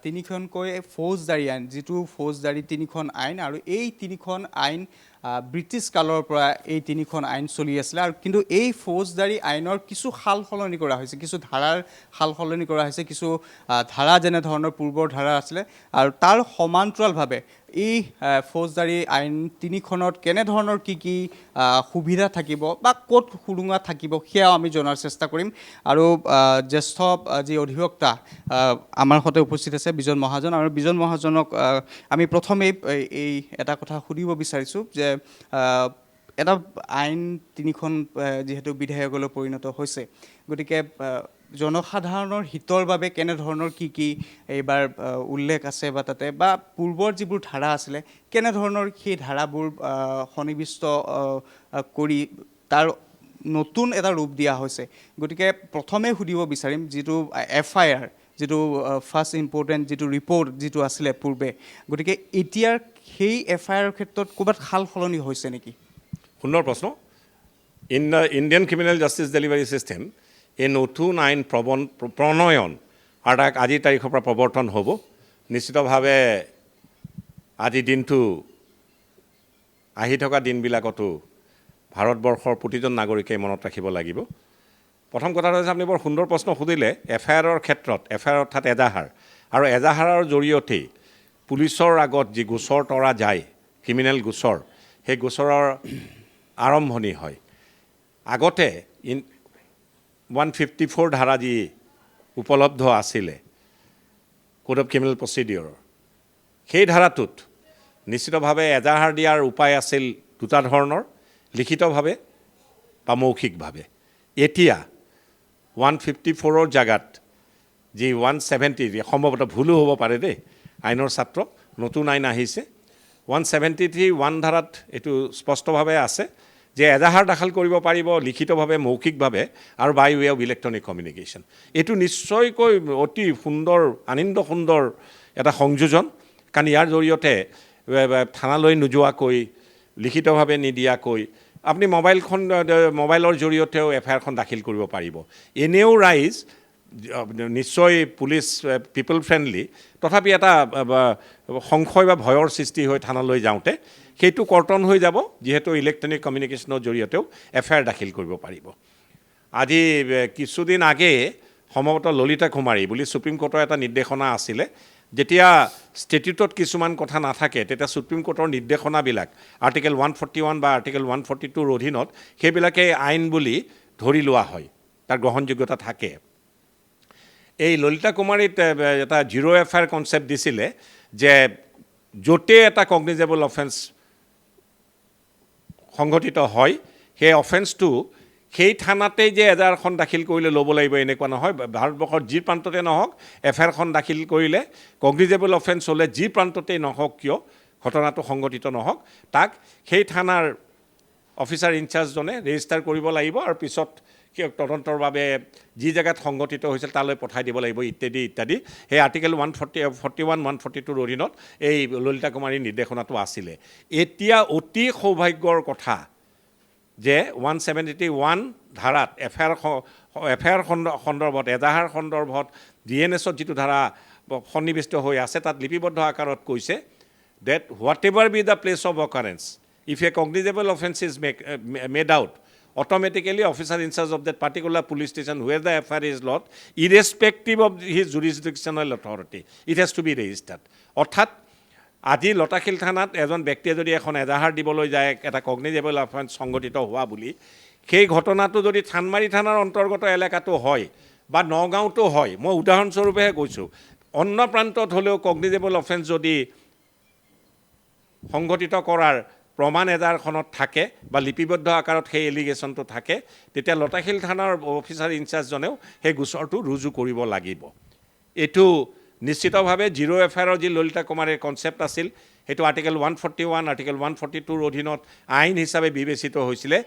তিনিখনকৈ ফৌজদাৰী আইন, যিটো ফৌজদাৰী তিনিখন আইন, আৰু এই তিনিখন আইন ব্ৰিটিছ কালৰ পৰা এই তিনিখন আইন চলি আছিলে। আৰু কিন্তু এই ফৌজদাৰী আইনৰ কিছু সাল সলনি কৰা হৈছে, কিছু ধাৰাৰ সাল সলনি কৰা হৈছে, কিছু ধাৰা যেনেধৰণৰ পূৰ্বৰ ধাৰা আছিলে, আৰু তাৰ সমান্তৰালভাৱে এই ফৌজদাৰী আইন তিনিখনত কেনেধৰণৰ কি সুবিধা থাকিব বা ক'ত সুৰুঙা থাকিব সেয়াও আমি জনাৰ চেষ্টা কৰিম। আৰু জ্যেষ্ঠ যি অধিবক্তা আমাৰ সৈতে উপস্থিত আছে বিজন মহাজন, আৰু বিজন মহাজনক আমি প্ৰথমেই এই এটা কথা সুধিব বিচাৰিছোঁ যে এটা আইন তিনিখন যিহেতু বিধেয়কলৈ পৰিণত হৈছে, গতিকে জনসাধাৰণৰ হিতৰ বাবে কেনেধৰণৰ কি এইবাৰ উল্লেখ আছে বা তাতে বা পূৰ্বৰ যিবোৰ ধাৰা আছিলে কেনেধৰণৰ সেই ধাৰাবোৰ সন্নিৱিষ্ট কৰি তাৰ নতুন এটা ৰূপ দিয়া হৈছে। গতিকে প্ৰথমে সুধিব বিচাৰিম যিটো FIR, যিটো ফাৰ্ষ্ট ইম্পৰ্টেণ্ট যিটো ৰিপৰ্ট যিটো আছিলে পূৰ্বে, গতিকে এতিয়াৰ সেই FIR ক্ষেত্ৰত ক'ৰবাত সাল সলনি হৈছে নেকি? সুন্দৰ প্ৰশ্ন। In the Indian criminal justice delivery system এই নতুন আইন প্ৰণয়ন আৰু তাক আজিৰ তাৰিখৰ পৰা প্ৰৱৰ্তন হ'ব। নিশ্চিতভাৱে আজিৰ দিনটো আহি থকা দিনবিলাকতো ভাৰতবৰ্ষৰ প্ৰতিজন নাগৰিকে মনত ৰাখিব লাগিব। প্ৰথম কথাটো হৈছে আপুনি বৰ সুন্দৰ প্ৰশ্ন সুধিলে। FIR-ৰ ক্ষেত্ৰত FIR অৰ্থাৎ এজাহাৰ, আৰু এজাহাৰৰ জৰিয়তেই পুলিচৰ আগত যি গোচৰ তৰা যায়, ক্ৰিমিনেল গোচৰ, সেই গোচৰৰ আৰম্ভণি হয়। আগতে 154 ধাৰা যি উপলব্ধ আছিলে কোড অফ ক্ৰিমিনেল প্ৰচিডিউৰৰ, সেই ধাৰাটোত নিশ্চিতভাৱে এজাহাৰ দিয়াৰ উপায় আছিল দুটা ধৰণৰ, লিখিতভাৱে বা মৌখিকভাৱে। এতিয়া 154ৰ জাগাত যি 170, সম্ভৱতঃ ভুলো হ'ব পাৰে দেই, আইনৰ ছাত্ৰ, নতুন আইন আহিছে, 173 ধাৰাত এইটো স্পষ্টভাৱে আছে যে এজাহাৰ দাখিল কৰিব পাৰিব লিখিতভাৱে, মৌখিকভাৱে আৰু বাই ৱে অফ ইলেক্ট্ৰনিক কমিউনিকেশ্যন। এইটো নিশ্চয়কৈ অতি সুন্দৰ, আনন্দ সুন্দৰ এটা সংযোজন, কাৰণ ইয়াৰ জৰিয়তে থানালৈ নোযোৱাকৈ, লিখিতভাৱে নিদিয়াকৈ আপুনি মোবাইলৰ জৰিয়তেও FIR-খন দাখিল কৰিব পাৰিব। এনেও ৰাইজ নিশ্চয় পুলিচ পিপল ফ্ৰেণ্ডলি, তথাপি এটা সংশয় বা ভয়ৰ সৃষ্টি হৈ থানালৈ যাওঁতে সেইটো কৰ্তন হৈ যাব, যিহেতু ইলেক্ট্ৰনিক কমিউনিকেশ্যনৰ জৰিয়তেও FIR দাখিল কৰিব পাৰিব। আজি কিছুদিন আগে সম্ভৱতঃ ললিতা কুমাৰী বুলি ছুপ্ৰিম কোৰ্টৰ এটা নিৰ্দেশনা আছিলে। যেতিয়া ষ্টেটিউটত কিছুমান কথা নাথাকে, তেতিয়া ছুপ্ৰিম কোৰ্টৰ নিৰ্দেশনাবিলাক আৰ্টিকেল 141 বা আৰ্টিকেল 142ৰ অধীনত সেইবিলাকে আইন বুলি ধৰি লোৱা হয়, তাৰ গ্ৰহণযোগ্যতা থাকে। এই ললিতা কুমাৰীত এটা জিৰ' FIR কনচেপ্ট দিছিলে যে য'তে এটা কগনিজেবল অফেন্স সংঘটিত হয়, সেই অফেন্সটো সেই থানাতেই যে এজাহাৰখন দাখিল কৰিলে ল'ব লাগিব এনেকুৱা নহয়। ভাৰতবৰ্ষৰ যি প্ৰান্ততে নহওক FIR-খন দাখিল কৰিলে কগনিজেবল অফেন্স হ'লে যি প্ৰান্ততেই নহওক কিয়, ঘটনাটো সংঘটিত নহওক, তাক সেই থানাৰ অফিচাৰ ইনচাৰ্জজনে ৰেজিষ্টাৰ কৰিব লাগিব, আৰু পিছত তদন্তৰ বাবে যি জেগাত সংঘটিত হৈছিল তালৈ পঠাই দিব লাগিব ইত্যাদি ইত্যাদি। সেই আৰ্টিকেল 141, 142ৰ অধীনত এই ললিতা কুমাৰীৰ নিৰ্দেশনাটো আছিলে। এতিয়া অতি সৌভাগ্যৰ কথা যে 171 ধাৰাত FIR সন্দৰ্ভত, এজাহাৰ সন্দৰ্ভত DNS-ত যিটো ধাৰা সন্নিৱিষ্ট হৈ আছে, তাত লিপিবদ্ধ আকাৰত কৈছে that whatever be the place of occurrence, if a cognizable offense is made out, automatically officer in charge of that particular police station where the FIR is lodged, irrespective of his jurisdictional authority, it has to be registered. অৰ্থাৎ আজি লতাশিল থানাত এজন ব্যক্তিয়ে যদি এখন এজাহাৰ দিবলৈ যায় এটা কগনিজেবল অফেন্স সংঘটিত হোৱা বুলি, সেই ঘটনাটো যদি চান্দমাৰী থানাৰ অন্তৰ্গত এলেকাটো হয় বা নগাঁওতো হয়, মই উদাহৰণস্বৰূপেহে কৈছোঁ, অন্য প্ৰান্তত হ'লেও কগনিজেবল অফেন্স যদি সংঘটিত কৰাৰ প্ৰমাণ এজাহাৰখনত থাকে বা লিপিবদ্ধ আকাৰত সেই এলিগেশ্যনটো থাকে, তেতিয়া লতাশিল থানাৰ অফিচাৰ ইনচাৰ্জজনেও সেই গোচৰটো ৰুজু কৰিব লাগিব। এইটো নিশ্চিতভাৱে জিৰ' FIR-ৰ যি ললিতা কুমাৰীৰ কনচেপ্ট আছিল, সেইটো আৰ্টিকেল 141, আৰ্টিকেল 142ৰ অধীনত আইন হিচাপে বিবেচিত হৈছিলে।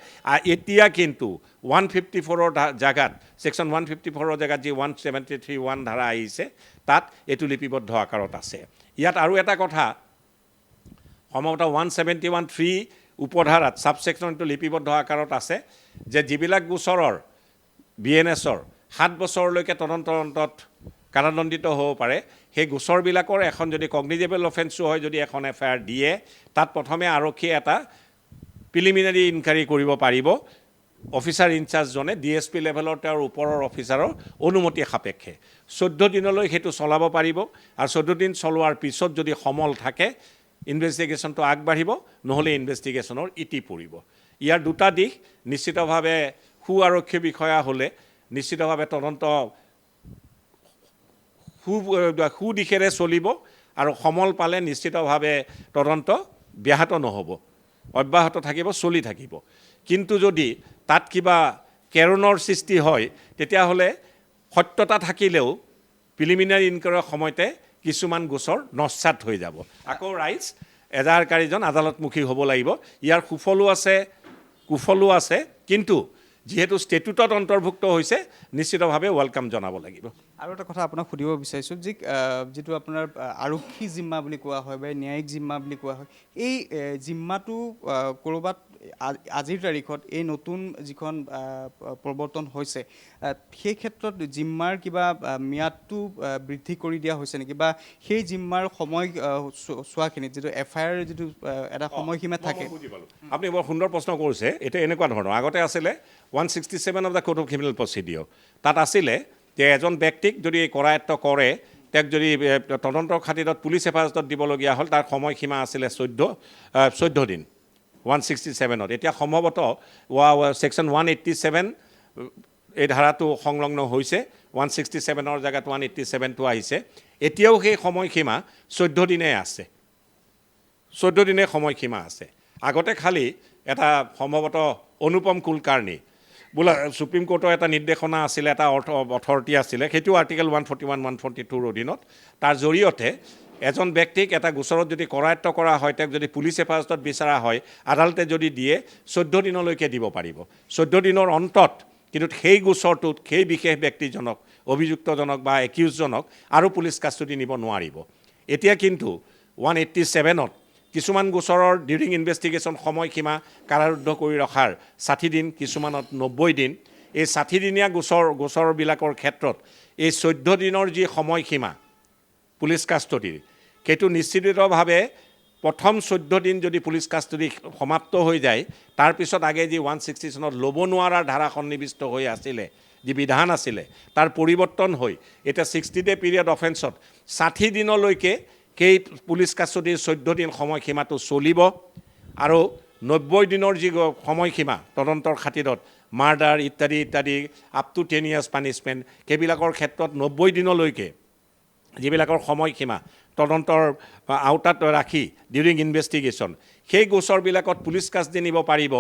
এতিয়া কিন্তু 154ৰ জাগাত, ছেকশ্যন 154ৰ জাগাত যি 173(1) ধাৰা আহিছে, তাত এইটো লিপিবদ্ধ আকাৰত আছে। ইয়াত আৰু এটা কথা, সম্ভৱতঃ 171(3) উপধাৰাত ছাবছেকশ্যনটো লিপিবদ্ধ আকাৰত আছে যে যিবিলাক গোচৰৰ BNS-ৰ 7 বছৰলৈকে তদন্তৰ অন্তত কাৰাদণ্ডিত হ'ব পাৰে সেই গোচৰবিলাকৰ এখন যদি কগনিজেবল অফেন্সো হয় যদি এখন FIR দিয়ে তাত প্ৰথমে আৰক্ষীয়ে এটা প্ৰিলিমিনাৰী ইনকুৱাৰী কৰিব পাৰিব অফিচাৰ ইনচাৰ্জজনে DSP লেভেলৰ তেওঁৰ ওপৰৰ অফিচাৰৰ অনুমতি সাপেক্ষে 14 দিনলৈ সেইটো চলাব পাৰিব আৰু 14 দিন চলোৱাৰ পিছত যদি সমল থাকে ইনভেষ্টিগেশ্যনটো আগবাঢ়িব নহ'লে ইনভেষ্টিগেশ্যনৰ ইতি পৰিব ইয়াৰ দুটা দিশ নিশ্চিতভাৱে আৰক্ষী বিষয়া হ'লে নিশ্চিতভাৱে তদন্ত দিশেৰে চলিব আৰু সমল পালে নিশ্চিতভাৱে তদন্ত ব্যাহত নহ'ব অব্যাহত থাকিব চলি থাকিব কিন্তু যদি তাত কিবা কেৰণৰ সৃষ্টি হয় তেতিয়াহ'লে সত্যতা থাকিলেও প্ৰিলিমিনাৰী ইনকুৱাৰীৰ সময়তে কিছুমান গোচৰ নস্যাৎ হৈ যাব আকৌ ৰাইজ এজাহাৰকাৰীজন আদালতমুখী হ'ব লাগিব ইয়াৰ সুফলো আছে কুফলো আছে কিন্তু যিহেতু ষ্টেটুটত অন্তৰ্ভুক্ত হৈছে নিশ্চিতভাৱে ৱেলকাম জনাব লাগিব আৰু এটা কথা আপোনাক সুধিব বিচাৰিছোঁ যে যিটো আপোনাৰ আৰক্ষী জিম্মা বুলি কোৱা হয় বা ন্যায়িক জিম্মা বুলি কোৱা হয় এই জিম্মাটো ক'ৰবাত আজিৰ তাৰিখত এই নতুন যিখন প্ৰৱৰ্তন হৈছে সেই ক্ষেত্ৰত জিম্মাৰ কিবা ম্যাদটো বৃদ্ধি কৰি দিয়া হৈছে নেকি বা সেই জিম্মাৰ সময় চোৱাখিনিত যিটো FIR যিটো এটা সময়সীমা থাকে আপুনি বৰ সুন্দৰ প্ৰশ্ন কৰিছে এইটো এনেকুৱা ধৰণৰ আগতে আছিলে 167 of the code of criminal procedure তাত আছিলে যে এজন ব্যক্তিক যদি কৰায়ত্ব কৰে তেওঁক যদি তদন্তৰ খাতিৰত পুলিচ হেফাজতত দিবলগীয়া হ'ল তাৰ সময়সীমা আছিলে 14 দিন 167ত এতিয়া সম্ভৱতঃ ছেকশ্যন 187 এই ধাৰাটো সংলগ্ন হৈছে 167ৰ জেগাত 187টো আহিছে এতিয়াও সেই সময়সীমা 14 দিনে আছে 14 দিনে সময়সীমা আছে আগতে খালি এটা সম্ভৱতঃ অনুপম কুলকাৰ্ণী বোলা সুপ্ৰিম কোৰ্টৰ এটা নিৰ্দেশনা আছিলে এটা অথৰিটি আছিলে সেইটো আৰ্টিকেল 141 142ৰ অধীনত তাৰ জৰিয়তে এজন ব্যক্তিক এটা গোচৰত যদি কৰায়ত্ব কৰা হয় তেওঁক যদি পুলিচ হেফাজতত বিচৰা হয় আদালতে যদি দিয়ে 14 দিনলৈকে দিব পাৰিব 14 দিনৰ অন্তত কিন্তু সেই গোচৰটোত সেই বিশেষ ব্যক্তিজনক অভিযুক্তজনক বা একিউজজনক আৰু পুলিচ কাষ্টডি নিব নোৱাৰিব এতিয়া কিন্তু 187ত কিছুমান গোচৰৰ ডিউৰিং ইনভেষ্টিগেশ্যন সময়সীমা কাৰাৰুদ্ধ কৰি ৰখাৰ 60 দিন কিছুমানত 90 দিন এই 60 দিনীয়া গোচৰবিলাকৰ ক্ষেত্ৰত এই 14 দিনৰ যি সময়সীমা পুলিচ কাষ্টডিৰ সেইটো নিশ্চিতভাৱে প্ৰথম 14 দিন যদি পুলিচ কাষ্টডি সমাপ্ত হৈ যায় তাৰপিছত আগে যি 160 চনত ল'ব নোৱাৰাৰ ধাৰা সন্নিৱিষ্ট হৈ আছিলে যি বিধান আছিলে তাৰ পৰিৱৰ্তন হৈ এতিয়া 60 ডে পিৰিয়ড অফেন্সত 60 দিনলৈকে সেই পুলিচ কাষ্টডিৰ 14 দিন সময়সীমাটো চলিব আৰু 90 দিনৰ যি সময়সীমা তদন্তৰ খাতিৰত মাৰ্ডাৰ ইত্যাদি ইত্যাদি আপ টু 10 years পানিছমেণ্ট সেইবিলাকৰ ক্ষেত্ৰত 90 দিনলৈকে যিবিলাকৰ সময়সীমা তদন্তৰ আওতাত ৰাখি ডিউৰিং ইনভেষ্টিগেশ্যন সেই গোচৰবিলাকত পুলিচ কাষ্টডি নিব পাৰিব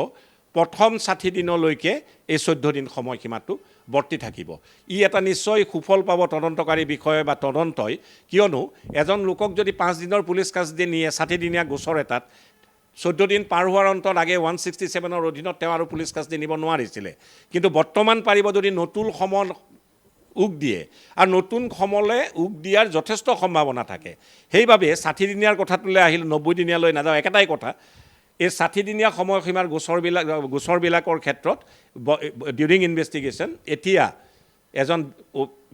প্ৰথম 60 দিনলৈকে এই 14 দিন সময়সীমাটো বৰ্তি থাকিব ই এটা নিশ্চয় সুফল পাব তদন্তকাৰী বিষয় বা তদন্তই কিয়নো এজন লোকক যদি 5 দিনৰ পুলিচ কাষ্টডি নিয়ে 60 দিনীয়া গোচৰ এটাত 14 দিন পাৰ হোৱাৰ অন্তত আগে 167ৰ অধীনত তেওঁ আৰু পুলিচ কাষ্টডি নিব নোৱাৰিছিলে কিন্তু বৰ্তমান পাৰিব যদি নতুন সমল উক দিয়ে আৰু নতুন সমলে উক দিয়াৰ যথেষ্ট সম্ভাৱনা থাকে সেইবাবে 60 দিনীয়াৰ কথাটোলৈ আহিল 90 দিনীয়ালৈ নাযাওঁ একেটাই কথা এই 60 দিনীয়া সময়সীমাৰ গোচৰবিলাকৰ ক্ষেত্ৰত ডিউৰিং ইনভেষ্টিগেশ্যন এতিয়া এজন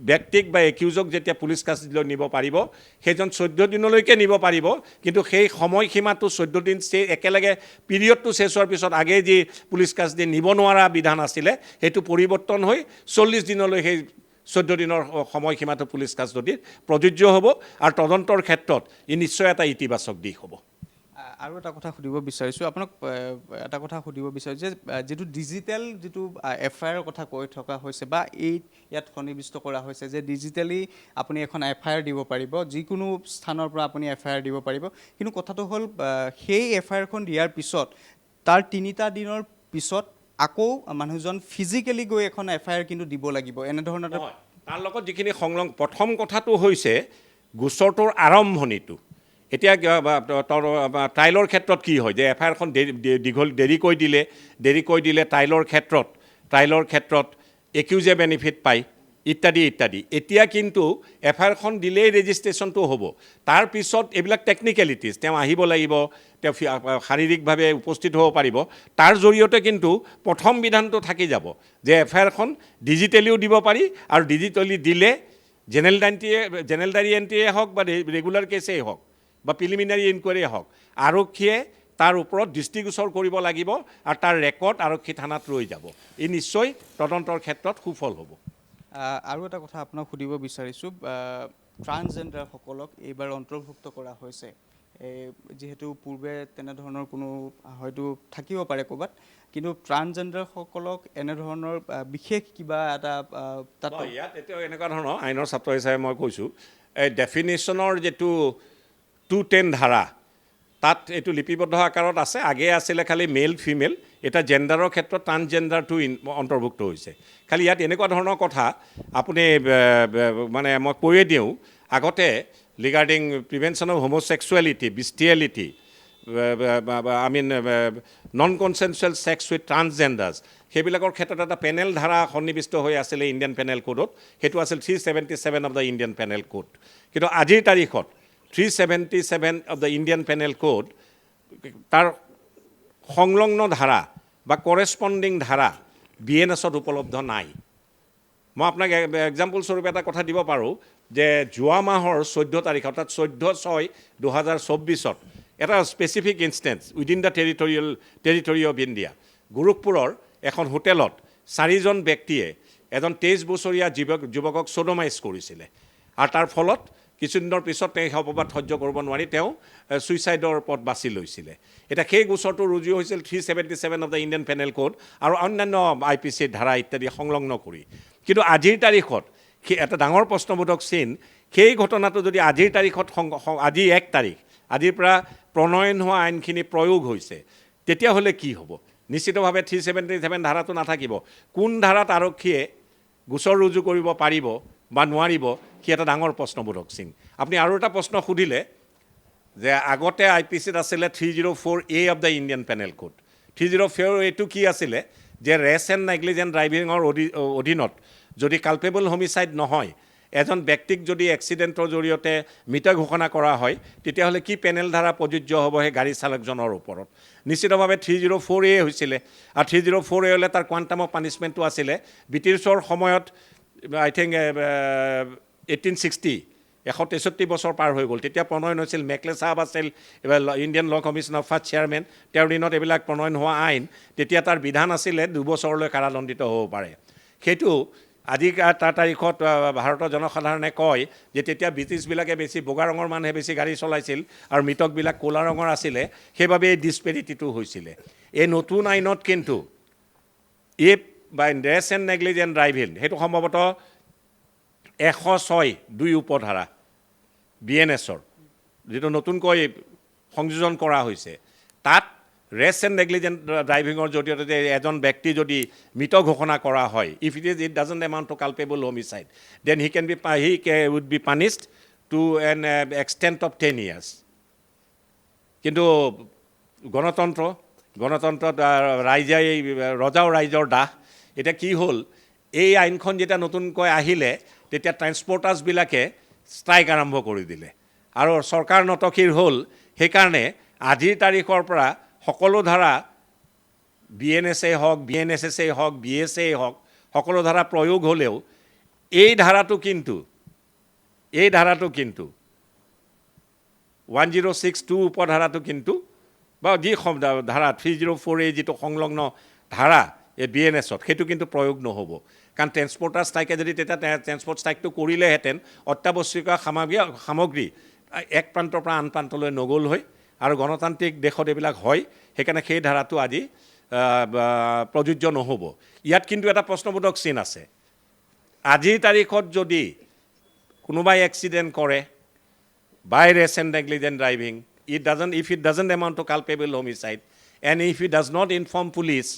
ব্যক্তিক বা একিউজক যেতিয়া পুলিচ কাষ্টডিলৈ নিব পাৰিব সেইজন 14 দিনলৈকে নিব পাৰিব কিন্তু সেই সময়সীমাটো 14 দিন একেলগে পিৰিয়ডটো শেষ হোৱাৰ পিছত আগে যি পুলিচ কাষ্টডি নিব নোৱাৰা বিধান আছিলে সেইটো পৰিৱৰ্তন হৈ 40 দিনলৈ সেই 14 দিনৰ সময়সীমাটো পুলিচ কাষ্টডিত প্ৰযোজ্য হ'ব আৰু তদন্তৰ ক্ষেত্ৰত ই নিশ্চয় এটা ইতিবাচক দিশ হ'ব আৰু এটা কথা সুধিব বিচাৰিছোঁ আপোনাক এটা কথা সুধিব বিচাৰিছোঁ যে যিটো ডিজিটেল যিটো FIR কথা কৈ থকা হৈছে বা ইয়াত সন্নিৱিষ্ট কৰা হৈছে যে ডিজিটেলি আপুনি এখন FIR দিব পাৰিব যিকোনো স্থানৰ পৰা আপুনি FIR দিব পাৰিব কিন্তু কথাটো হ'ল সেই FIRখন দিয়াৰ পিছত তাৰ 3টা দিনৰ পিছত আকৌ মানুহজন ফিজিকেলি গৈ এখন FIR কিন্তু দিব লাগিব এনেধৰণৰ তাৰ লগত যিখিনি সংলগ্ন প্ৰথম কথাটো হৈছে গোচৰটোৰ আৰম্ভণিটো এতিয়া ট্ৰাইলৰ ক্ষেত্ৰত কি হয় যে FIRখন দেৰিকৈ দিলে ট্ৰাইলৰ ক্ষেত্ৰত একিউজে বেনিফিট পায় ইত্যাদি ইত্যাদি এতিয়া কিন্তু FIRখন দিলেই ৰেজিষ্ট্ৰেশ্যনটো হ'ব তাৰপিছত এইবিলাক টেকনিকেলিটিজ তেওঁ আহিব লাগিব তেওঁ শাৰীৰিকভাৱে উপস্থিত হ'ব পাৰিব তাৰ জৰিয়তে কিন্তু প্ৰথম বিধানটো থাকি যাব যে FIRখন ডিজিটেলিও দিব পাৰি আৰু ডিজিটেলি দিলে জেনেৰেল ডায়েৰী এণ্ট্ৰিয়ে হওক বা ৰেগুলাৰ কেছেই হওক বা প্ৰিলিমিনাৰী ইনকুৱাৰীয়ে হওক, আৰক্ষীয়ে তাৰ ওপৰত দৃষ্টিগোচৰ কৰিব লাগিব আৰু তাৰ ৰেকৰ্ড আৰক্ষী থানাত ৰৈ যাব। ই নিশ্চয় তদন্তৰ ক্ষেত্ৰত সুফল হ'ব। আৰু এটা কথা আপোনাক সুধিব বিচাৰিছোঁ, ট্ৰান্সজেণ্ডাৰসকলক এইবাৰ অন্তৰ্ভুক্ত কৰা হৈছে। যিহেতু পূৰ্বে তেনেধৰণৰ কোনো হয়তো থাকিব পাৰে ক'ৰবাত, কিন্তু ট্ৰান্সজেণ্ডাৰসকলক এনেধৰণৰ বিশেষ কিবা এটা তাত ইয়াত এতিয়া এনেকুৱা ধৰণৰ আইনৰ ছাত্ৰ হিচাপে মই কৈছোঁ, এই ডেফিনেশ্যনৰ যিটো 210 ধাৰা, তাত এইটো লিপিবদ্ধ আকাৰত আছে। আগে আছিলে খালি মেল ফিমেল, এতিয়া জেণ্ডাৰৰ ক্ষেত্ৰত ট্ৰান্সজেণ্ডাৰটো অন্তৰ্ভুক্ত হৈছে। খালি ইয়াত এনেকুৱা ধৰণৰ কথা আপুনি মানে মই কৈয়ে দিওঁ, আগতে regarding prevention of homosexuality, bestiality, non consensual sex with transgenders, সেইবিলাকৰ ক্ষেত্ৰত এটা পেনেল ধাৰা সন্নিৱিষ্ট হৈ আছিলে ইণ্ডিয়ান পেনেল কোডত। সেইটো আছিল 377 of the Indian panel code. কিন্তু আজিৰ তাৰিখত 377 of the Indian panel code, তাৰ সংলগ্ন ধাৰা বা কৰেছপণ্ডিং ধাৰা BNSত উপলব্ধ নাই। মই আপোনাক এক্সাম্পল স্বৰূপে এটা কথা দিব পাৰোঁ যে যোৱা মাহৰ 14 তাৰিখ অৰ্থাৎ 14/6/2024 এটা specific instance within the territory of India, গোৰখপুৰৰ এখন হোটেলত 4জন ব্যক্তিয়ে এজন 23 বছৰীয়া যুৱকক ছডমাইজ কৰিছিলে আৰু তাৰ ফলত কিছুদিনৰ পিছত তেওঁ অপবাদ সহ্য কৰিব নোৱাৰি তেওঁ ছুইচাইডৰ পথ বাছি লৈছিলে। এতিয়া সেই গোচৰটো ৰুজু হৈছিল 377 of the Indian panel code আৰু অন্যান্য IPC ধাৰা ইত্যাদি সংলগ্ন কৰি। কিন্তু আজিৰ তাৰিখত এটা ডাঙৰ প্ৰশ্নবোধক চিন, সেই ঘটনাটো যদি আজিৰ তাৰিখত আজি 1 তাৰিখ, আজিৰ পৰা প্ৰণয়ন হোৱা আইনখিনি প্ৰয়োগ হৈছে, তেতিয়াহ'লে কি হ'ব? নিশ্চিতভাৱে 377 ধাৰাটো নাথাকিব। কোন ধাৰাত আৰক্ষীয়ে গোচৰ ৰুজু কৰিব পাৰিব বা নোৱাৰিব, সি এটা ডাঙৰ প্ৰশ্নবোধক চিন। আপুনি আৰু এটা প্ৰশ্ন সুধিলে যে আগতে IPCত আছিলে 304A of the Indian panel code. 304A কি আছিলে যে ৰেছ এণ্ড নেগলিজেণ্ট ড্ৰাইভিঙৰ অধীনত যদি কালপেবল হোমিচাইড নহয়, এজন ব্যক্তিক যদি এক্সিডেণ্টৰ জৰিয়তে মৃত ঘোষণা কৰা হয়, তেতিয়াহ'লে কি পেনেল ধাৰা প্ৰযোজ্য হ'ব সেই গাড়ী চালকজনৰ ওপৰত? নিশ্চিতভাৱে 304A হৈছিলে। আৰু 304A হ'লে তাৰ কোৱাণ্টাম অফ পানিছমেণ্টটো আছিলে ব্ৰিটিছৰ সময়ত আই থিংক 1860, 163 বছৰ পাৰ হৈ গ'ল। তেতিয়া প্ৰণয়ন হৈছিল, মেকলে চাহাব আছিল ইণ্ডিয়ান ল কমিশ্যনৰ ফাৰ্ষ্ট চেয়াৰমেন, তেওঁৰ দিনত এইবিলাক প্ৰণয়ন হোৱা আইন। তেতিয়া তাৰ বিধান আছিলে 2 বছৰলৈ কাৰাদণ্ডিত হ'ব পাৰে। সেইটো আজি তাৰ তাৰিখত ভাৰতৰ জনসাধাৰণে কয় যে তেতিয়া ব্ৰিটিছবিলাকে বেছি বগা ৰঙৰ মানুহে বেছি গাড়ী চলাইছিল আৰু মৃতকবিলাক ক'লা ৰঙৰ আছিলে, সেইবাবে এই ডিছপেৰিটিটো হৈছিলে। এই নতুন আইনত কিন্তু এই বা ৰেছ এণ্ড নেগলিজেণ্ট ড্ৰাইভিং, সেইটো সম্ভৱতঃ 106(2) উপধাৰা BNSৰ যিটো নতুনকৈ সংযোজন কৰা হৈছে, তাত ৰেছ এণ্ড নেগলিজেণ্ট ড্ৰাইভিঙৰ জৰিয়তে যে এজন ব্যক্তি যদি মৃত ঘোষণা কৰা হয়, if it doesn't amount to culpable homicide, then he would be punished to an extent of 10 years। কিন্তু গণতন্ত্ৰত ৰজা আৰু ৰাইজৰ দাহ। এতিয়া কি হ'ল, এই আইনখন যেতিয়া নতুনকৈ আহিলে, তেতিয়া ট্ৰেন্সপৰ্টাৰ্ছবিলাকে ষ্ট্ৰাইক আৰম্ভ কৰি দিলে আৰু চৰকাৰ নতশিৰ হ'ল। সেইকাৰণে আজিৰ তাৰিখৰ পৰা সকলো ধাৰা BNSএ হওক, BNSSএ হওক, BSএ হওক, সকলো ধাৰা প্ৰয়োগ হ'লেও এই ধাৰাটো কিন্তু 1062 উপধাৰাটো কিন্তু বা যি ধাৰা 304A যিটো সংলগ্ন ধাৰা এই BNSত, সেইটো কিন্তু প্ৰয়োগ নহ'ব। কাৰণ ট্ৰেন্সপৰ্টাৰ ষ্ট্ৰাইকে যদি তেতিয়া ট্ৰেন্সপৰ্ট ষ্ট্ৰাইকটো কৰিলেহেঁতেন, অত্যাৱশ্যকীয় সামগ্ৰী এক প্ৰান্তৰ পৰা আন প্ৰান্তলৈ নগ'ল হৈ, আৰু গণতান্ত্ৰিক দেশত এইবিলাক হয়। সেইকাৰণে সেই ধাৰাটো আজি প্ৰযোজ্য নহ'ব। ইয়াত কিন্তু এটা প্ৰশ্নবোধক চিন আছে। আজিৰ তাৰিখত যদি কোনোবাই এক্সিডেণ্ট কৰে by rash and negligent driving, if it doesn't amount to culpable homicide, and if he does not inform police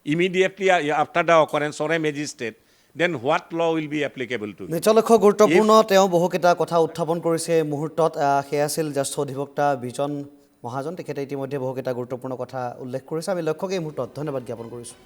immediately after the occurrence or a magistrate, then what law will be applicable to him? নিচলক্ষ গুৰুত্বপূৰ্ণ তেওঁ বহুকেইটা কথা উত্থাপন কৰিছে এই মুহূৰ্তত। সেয়া আছিল জ্যেষ্ঠ অধিবক্তা বিজন মহাজন, তেখেতে ইতিমধ্যে বহুকেইটা গুৰুত্বপূৰ্ণ কথা উল্লেখ কৰিছে। আমি লক্ষ্যক এই মুহূৰ্তত ধন্যবাদ জ্ঞাপন কৰিছোঁ।